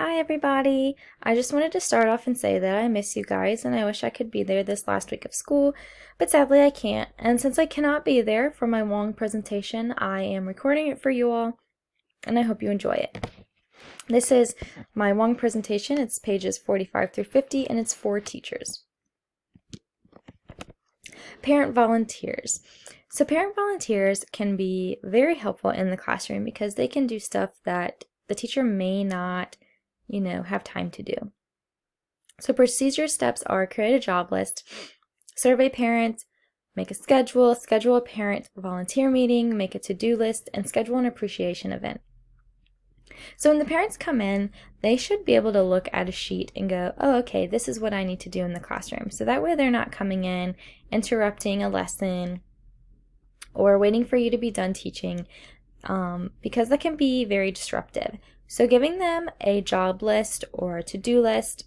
Hi everybody! I just wanted to start off and say that I miss you guys and I wish I could be there this last week of school, but sadly I can't. And since I cannot be there for my long presentation, I am recording it for you all and I hope you enjoy it. This is my long presentation. It's pages 45 through 50 and it's for teachers. Parent volunteers. So parent volunteers can be very helpful in the classroom because they can do stuff that the teacher may not have time to do. So procedure steps are create a job list, survey parents, make a schedule a parent volunteer meeting, make a to-do list, and schedule an appreciation event. So when the parents come in, they should be able to look at a sheet and go, oh, okay, this is what I need to do in the classroom. So that way they're not coming in, interrupting a lesson, or waiting for you to be done teaching, because that can be very disruptive. So giving them a job list or a to-do list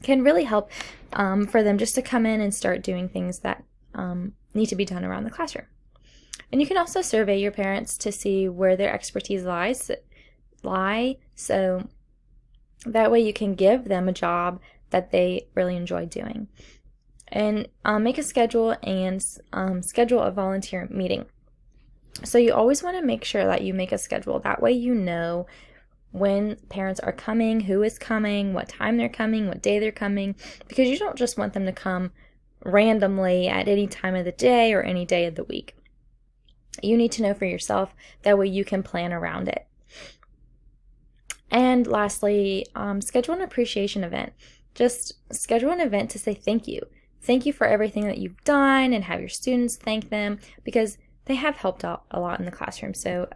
can really help for them just to come in and start doing things that need to be done around the classroom. And you can also survey your parents to see where their expertise lie, so that way you can give them a job that they really enjoy doing. And make a schedule and schedule a volunteer meeting. So you always want to make sure that you make a schedule. That way you know when parents are coming, who is coming, what time they're coming, what day they're coming, because you don't just want them to come randomly at any time of the day or any day of the week. You need to know for yourself. That way you can plan around it. And lastly, schedule an appreciation event. Just schedule an event to say thank you. Thank you for everything that you've done and have your students thank them because they have helped out a lot in the classroom. So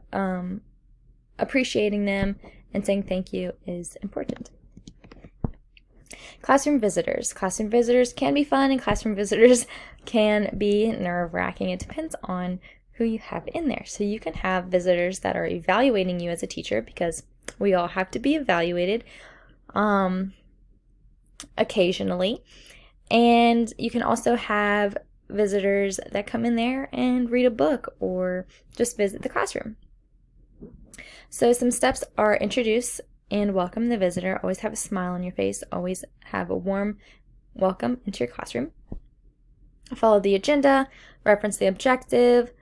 appreciating them and saying thank you is important. Classroom visitors. Classroom visitors can be fun and classroom visitors can be nerve-wracking. It depends on who you have in there. So you can have visitors that are evaluating you as a teacher because we all have to be evaluated occasionally. And you can also have visitors that come in there and read a book or just visit the classroom. So some steps are introduce and welcome the visitor. Always have a smile on your face. Always have a warm welcome into your classroom. Follow the agenda, reference the objective,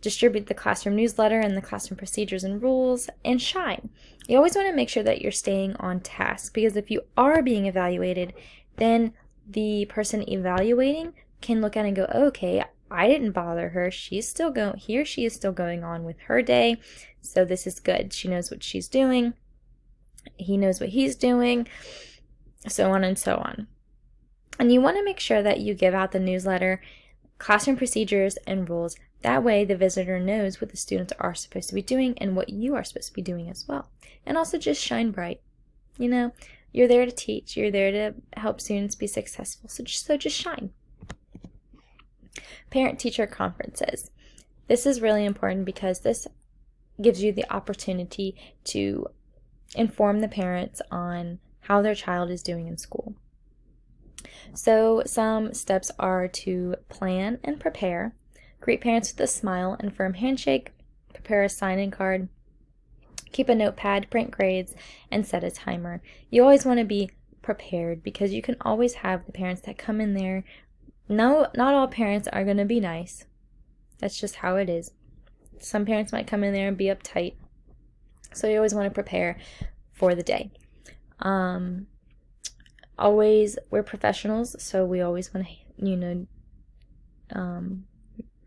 distribute the classroom newsletter and the classroom procedures and rules, and shine. You always want to make sure that you're staying on task because if you are being evaluated, then the person evaluating can look at it and go, oh, okay, I didn't bother her. She's still going, he or she is still going on with her day. So this is good. She knows what she's doing. He knows what he's doing, so on and so on. And you want to make sure that you give out the newsletter, classroom procedures, and rules. That way the visitor knows what the students are supposed to be doing and what you are supposed to be doing as well. And also just shine bright. You're there to teach. You're there to help students be successful. So just shine. Parent-teacher conferences. This is really important because this gives you the opportunity to inform the parents on how their child is doing in school. So some steps are to plan and prepare, greet parents with a smile and firm handshake, prepare a sign-in card, keep a notepad, print grades, and set a timer. You always want to be prepared because you can always have the parents that come in there. No, not all parents are going to be nice. That's just how it is. Some parents might come in there and be uptight. So you always want to prepare for the day. Always, we're professionals, so we always want to,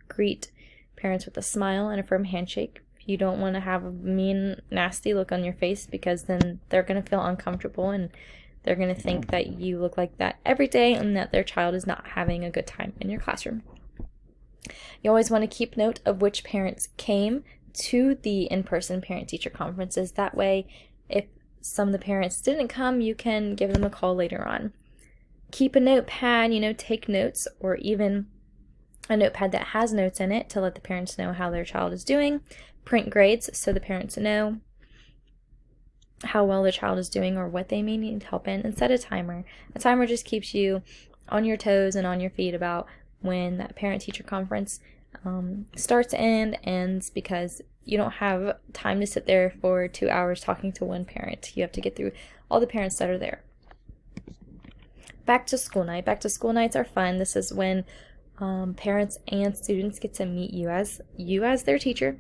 greet parents with a smile and a firm handshake. You don't want to have a mean, nasty look on your face because then they're going to feel uncomfortable and they're going to think that you look like that every day and that their child is not having a good time in your classroom. You always want to keep note of which parents came to the in-person parent-teacher conferences. That way, if some of the parents didn't come, you can give them a call later on. Keep a notepad, take notes, or even a notepad that has notes in it to let the parents know how their child is doing. Print grades so the parents know how well their child is doing or what they may need help in, and set a timer. A timer just keeps you on your toes and on your feet about when that parent-teacher conference starts and ends because you don't have time to sit there for 2 hours talking to one parent. You have to get through all the parents that are there. Back to school night. Back to school nights are fun. This is when parents and students get to meet you as their teacher,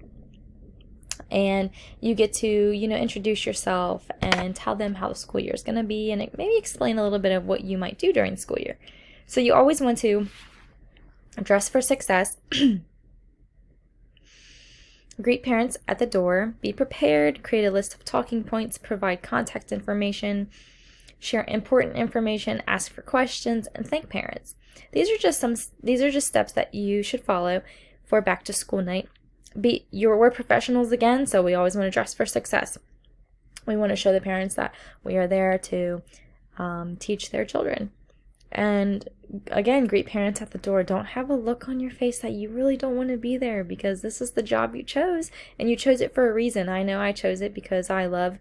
and you get to introduce yourself and tell them how the school year is going to be, and maybe explain a little bit of what you might do during the school year. So you always want to dress for success. Greet parents at the door, be prepared, create a list of talking points, provide contact information, share important information, ask for questions, and thank parents. These are just steps that you should follow for back to school night. We're professionals again, so we always want to dress for success. We want to show the parents that we are there to teach their children. And again, greet parents at the door. Don't have a look on your face that you really don't want to be there, because this is the job you chose, and you chose it for a reason. I know I chose it because I love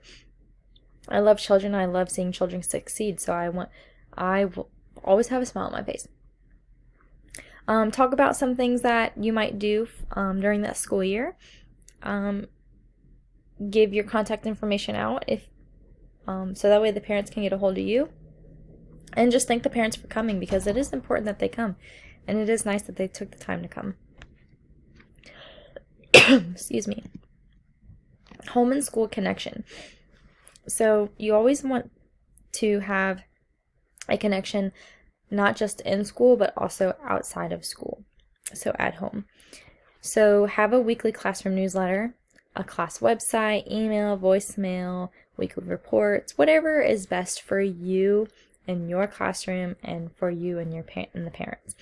children. I love seeing children succeed. So I will always have a smile on my face. Talk about some things that you might do during that school year. Give your contact information out so that way the parents can get a hold of you. And just thank the parents for coming, because it is important that they come. And it is nice that they took the time to come. Excuse me. Home and school connection. So you always want to have a connection not just in school, but also outside of school. So at home. So have a weekly classroom newsletter, a class website, email, voicemail, weekly reports, whatever is best for you in your classroom and for you and the parents.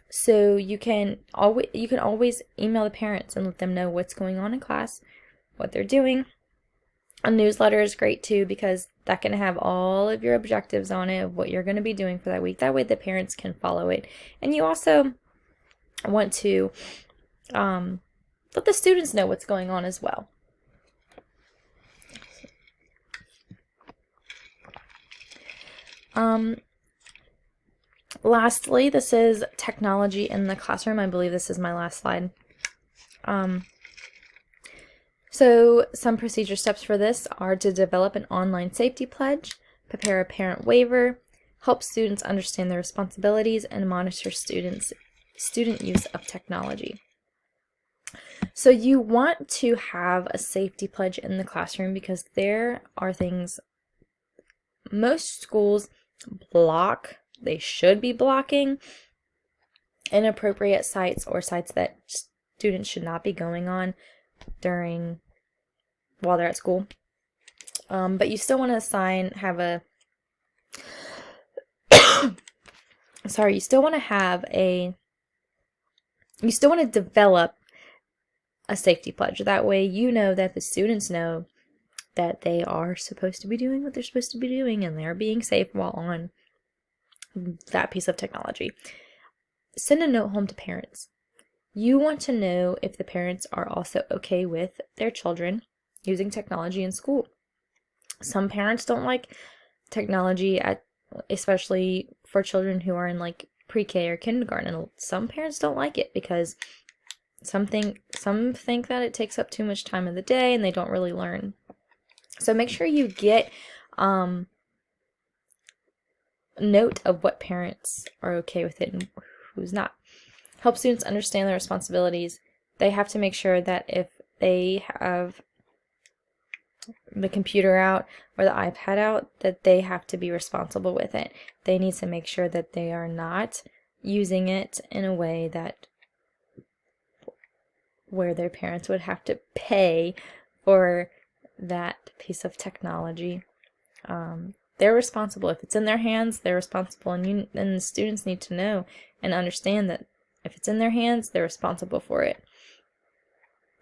So you can always email the parents and let them know what's going on in class, what they're doing. A newsletter is great too, because that can have all of your objectives on it, what you're going to be doing for that week. That way the parents can follow it. And you also want to let the students know what's going on as well. Lastly, this is technology in the classroom. I believe this is my last slide. So some procedure steps for this are to develop an online safety pledge, prepare a parent waiver, help students understand their responsibilities, and monitor student use of technology. So you want to have a safety pledge in the classroom, because there are things most schools block. They should be blocking inappropriate sites or sites that students should not be going on while they're at school. But you still want to you still want to develop a safety pledge. That way you know that the students know that they are supposed to be doing what they're supposed to be doing, and they're being safe while on that piece of technology. Send a note home to parents. You want to know if the parents are also okay with their children using technology in school. Some parents don't like technology, especially for children who are in like pre-K or kindergarten. And some parents don't like it because some think that it takes up too much time of the day and they don't really learn. So make sure you get note of what parents are okay with it and who's not. Help students understand their responsibilities. They have to make sure that if they have the computer out or the iPad out, that they have to be responsible with it. They need to make sure that they are not using it in a way where their parents would have to pay for that piece of technology. They're responsible. If it's in their hands, they're responsible, and the students need to know and understand that if it's in their hands, they're responsible for it,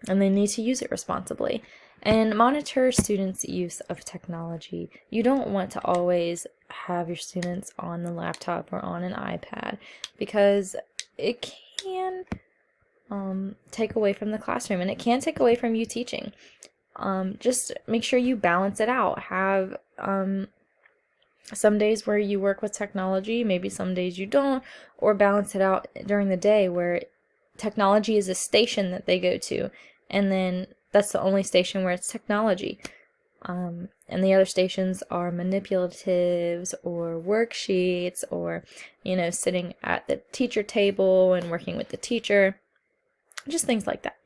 and they need to use it responsibly. And monitor students' use of technology. You don't want to always have your students on the laptop or on an iPad, because it can take away from the classroom, and it can take away from you teaching. Just make sure you balance it out. Have some days where you work with technology, maybe some days you don't, or balance it out during the day where technology is a station that they go to, and then that's the only station where it's technology. And the other stations are manipulatives or worksheets or, sitting at the teacher table and working with the teacher, just things like that.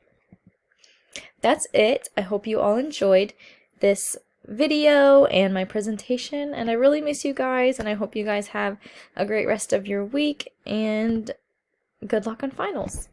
That's it. I hope you all enjoyed this video and my presentation, and I really miss you guys, and I hope you guys have a great rest of your week, and good luck on finals.